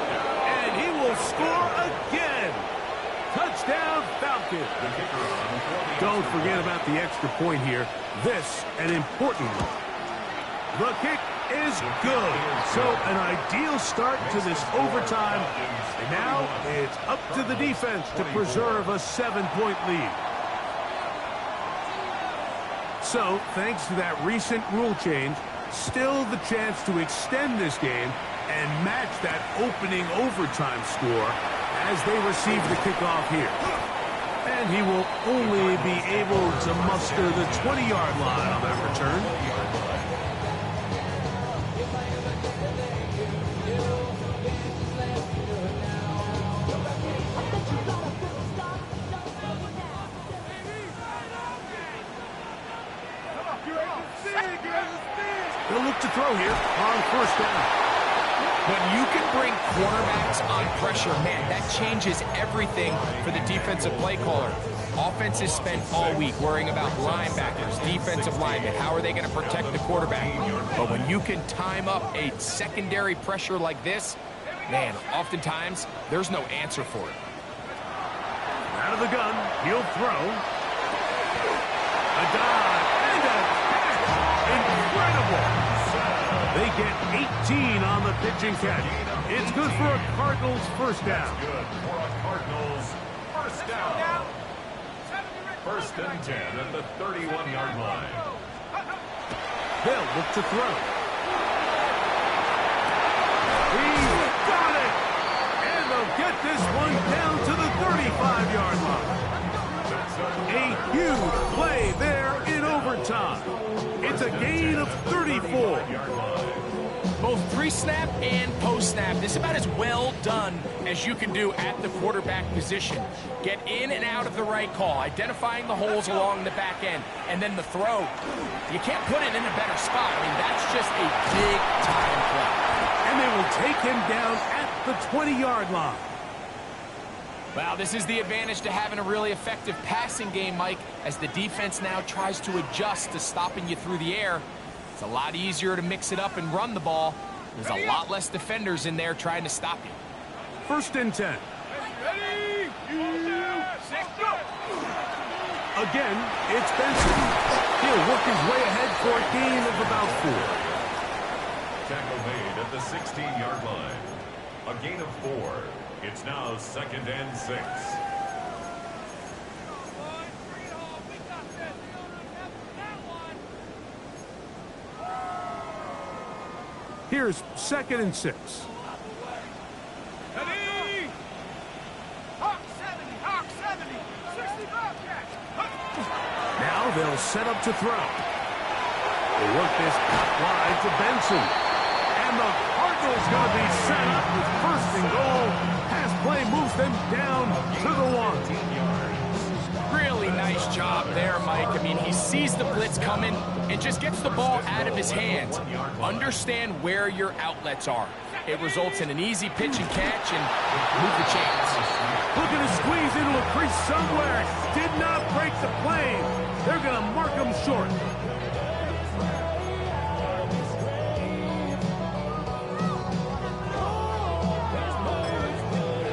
And he will score again. Touchdown, Falcons. Don't forget about the extra point here. This, an important one. The kick is good. So an ideal start to this overtime. And now it's up to the defense to preserve a 7-point lead. So, thanks to that recent rule change, still the chance to extend this game and match that opening overtime score as they receive the kickoff here. And he will only be able to muster the 20-yard line on that return. They'll look to throw here on first down. When you can bring cornerbacks on pressure, man, that changes everything for the defensive play caller. Offenses spend all week worrying about linebackers, defensive linemen. How are they going to protect the quarterback? But when you can time up a secondary pressure like this, man, oftentimes there's no answer for it. Out of the gun, he'll throw. A dive and a catch. Incredible. They get 18 on the pitch and catch. It's good for a Cardinals first down. Good for a Cardinals first down. 1st and 10 at the 31-yard line. They'll look to throw. He's got it! And they'll get this one down to the 35-yard line. A huge play there in overtime. It's a gain of 34. Both pre-snap and post-snap, this is about as well done as you can do at the quarterback position. Get in and out of the right call, identifying the holes along the back end, and then the throw. You can't put it in a better spot. I mean, that's just a big-time play. And they will take him down at the 20-yard line. Well, this is the advantage to having a really effective passing game, Mike, as the defense now tries to adjust to stopping you through the air. It's a lot easier to mix it up and run the ball. There's a lot less defenders in there trying to stop you. 1st and 10. Again, it's Benson. He'll work his way ahead for a gain of about 4. Tackle made at the 16-yard line. A gain of 4. It's now 2nd and 6. Here's 2nd and 6. Now they'll set up to throw. They work this out wide to Benson. And the Cardinals going to be set up with 1st and goal. Pass play moves them down to the 1. Really nice job there, Mike. I mean, he sees the blitz coming and just gets the ball out of his hands. Understand where your outlets are. It results in an easy pitch and catch and move the chains. Looking to squeeze into a crease somewhere. Did not break the plane. They're going to mark him short.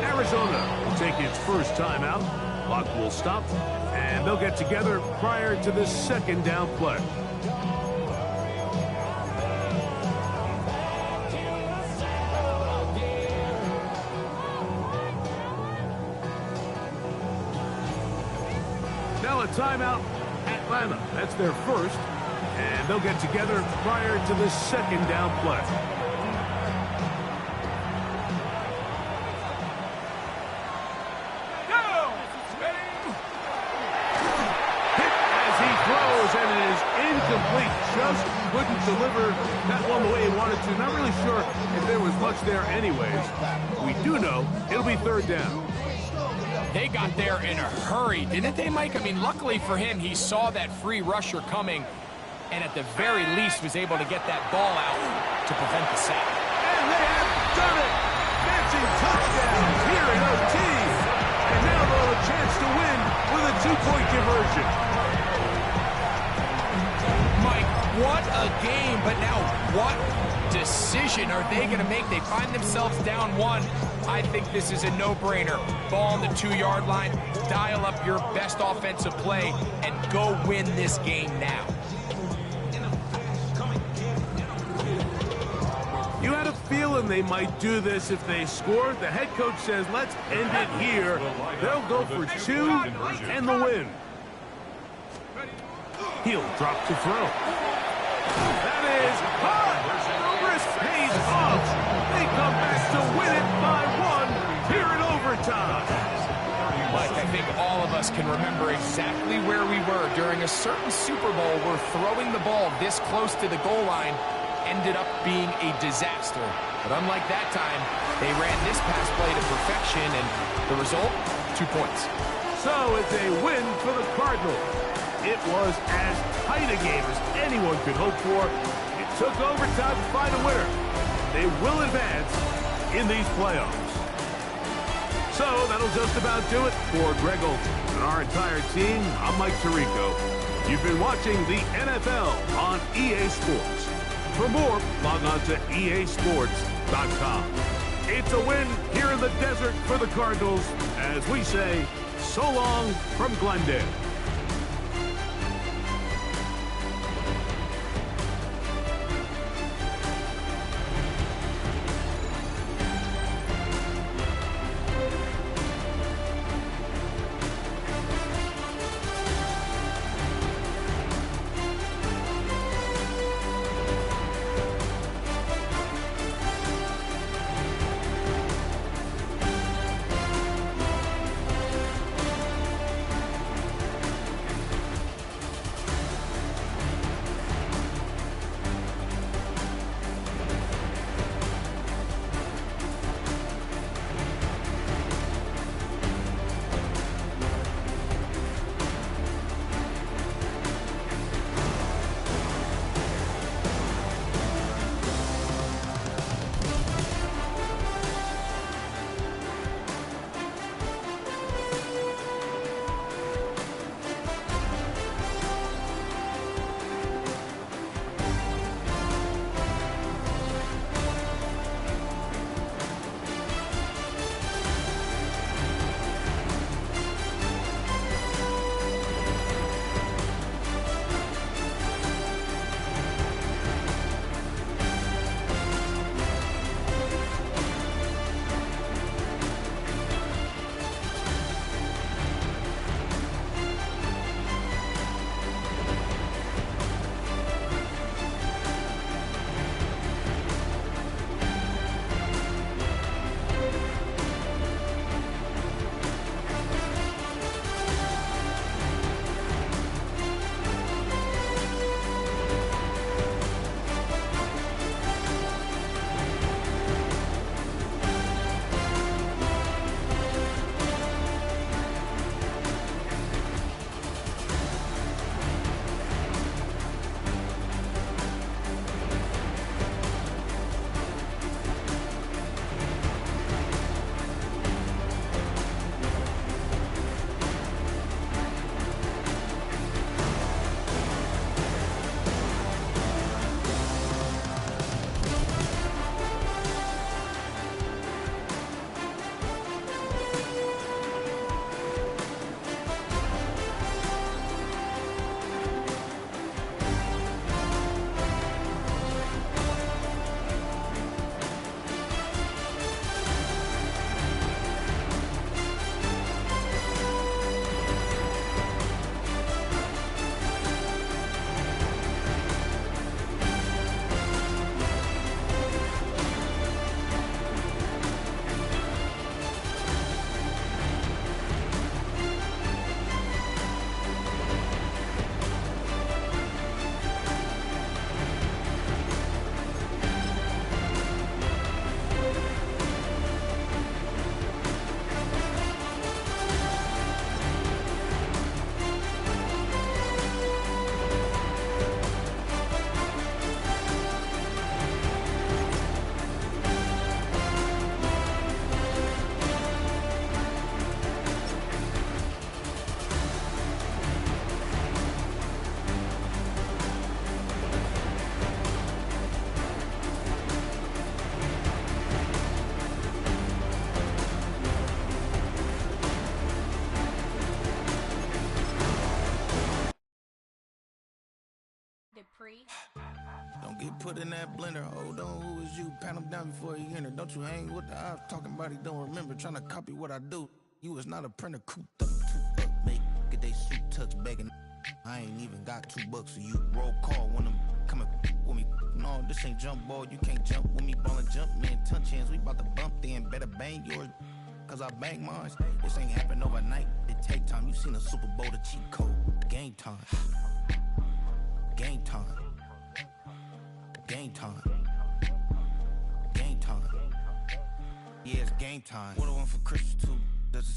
Arizona will take its first timeout. Clock will stop, and they'll get together prior to this 2nd down play. a timeout, Atlanta. That's their first. And they'll get together prior to the second down play. And it is incomplete. Just couldn't deliver that one the way he wanted to. Not really sure if there was much there anyways. We do know it'll be third down. They got there in a hurry, didn't they, Mike? I mean, luckily for him, he saw that free rusher coming and at the very least was able to get that ball out to prevent the sack. And they have done it. Matching touchdowns here in OT. And now they'll have a chance to win with a 2-point conversion. What a game, but now what decision are they going to make? They find themselves down one. I think this is a no-brainer. Ball on the 2-yard line, dial up your best offensive play, and go win this game now. You had a feeling they might do this if they scored. The head coach says, let's end it here. They'll go for 2 and the win. He'll drop to throw. That is hot. The risk pays off. They come back to win it by 1 here in overtime. Mike, I think all of us can remember exactly where we were during a certain Super Bowl where throwing the ball this close to the goal line ended up being a disaster. But unlike that time, they ran this pass play to perfection, and the result, 2 points. So it's a win for the Cardinals. It was as tight a game as anyone could hope for. It took overtime to find a winner. They will advance in these playoffs. So that'll just about do it for Greg Olsen and our entire team. I'm Mike Tirico. You've been watching the NFL on EA Sports. For more, log on to easports.com. It's a win here in the desert for the Cardinals as we say, so long from Glendale. Pre. Don't get put in that blender. Hold on, who is you? Pat him down before he enter. Don't you hang with the ops talking about he don't remember. Trying to copy what I do. You is not a printer. Cooped up, toot up, make get they suit tucks begging. I ain't even got $2, so you roll call when I'm coming with me. No, this ain't jump ball. You can't jump with me. Ballin' jump, man. Touch hands. We bout to bump then. Better bang yours, cause I bang mine. This ain't happen overnight. It take time. You seen a Super Bowl, the cheat code. Game time. Game time. Game time. Game time. Yeah, it's game time. What I want for Christmas too? Does it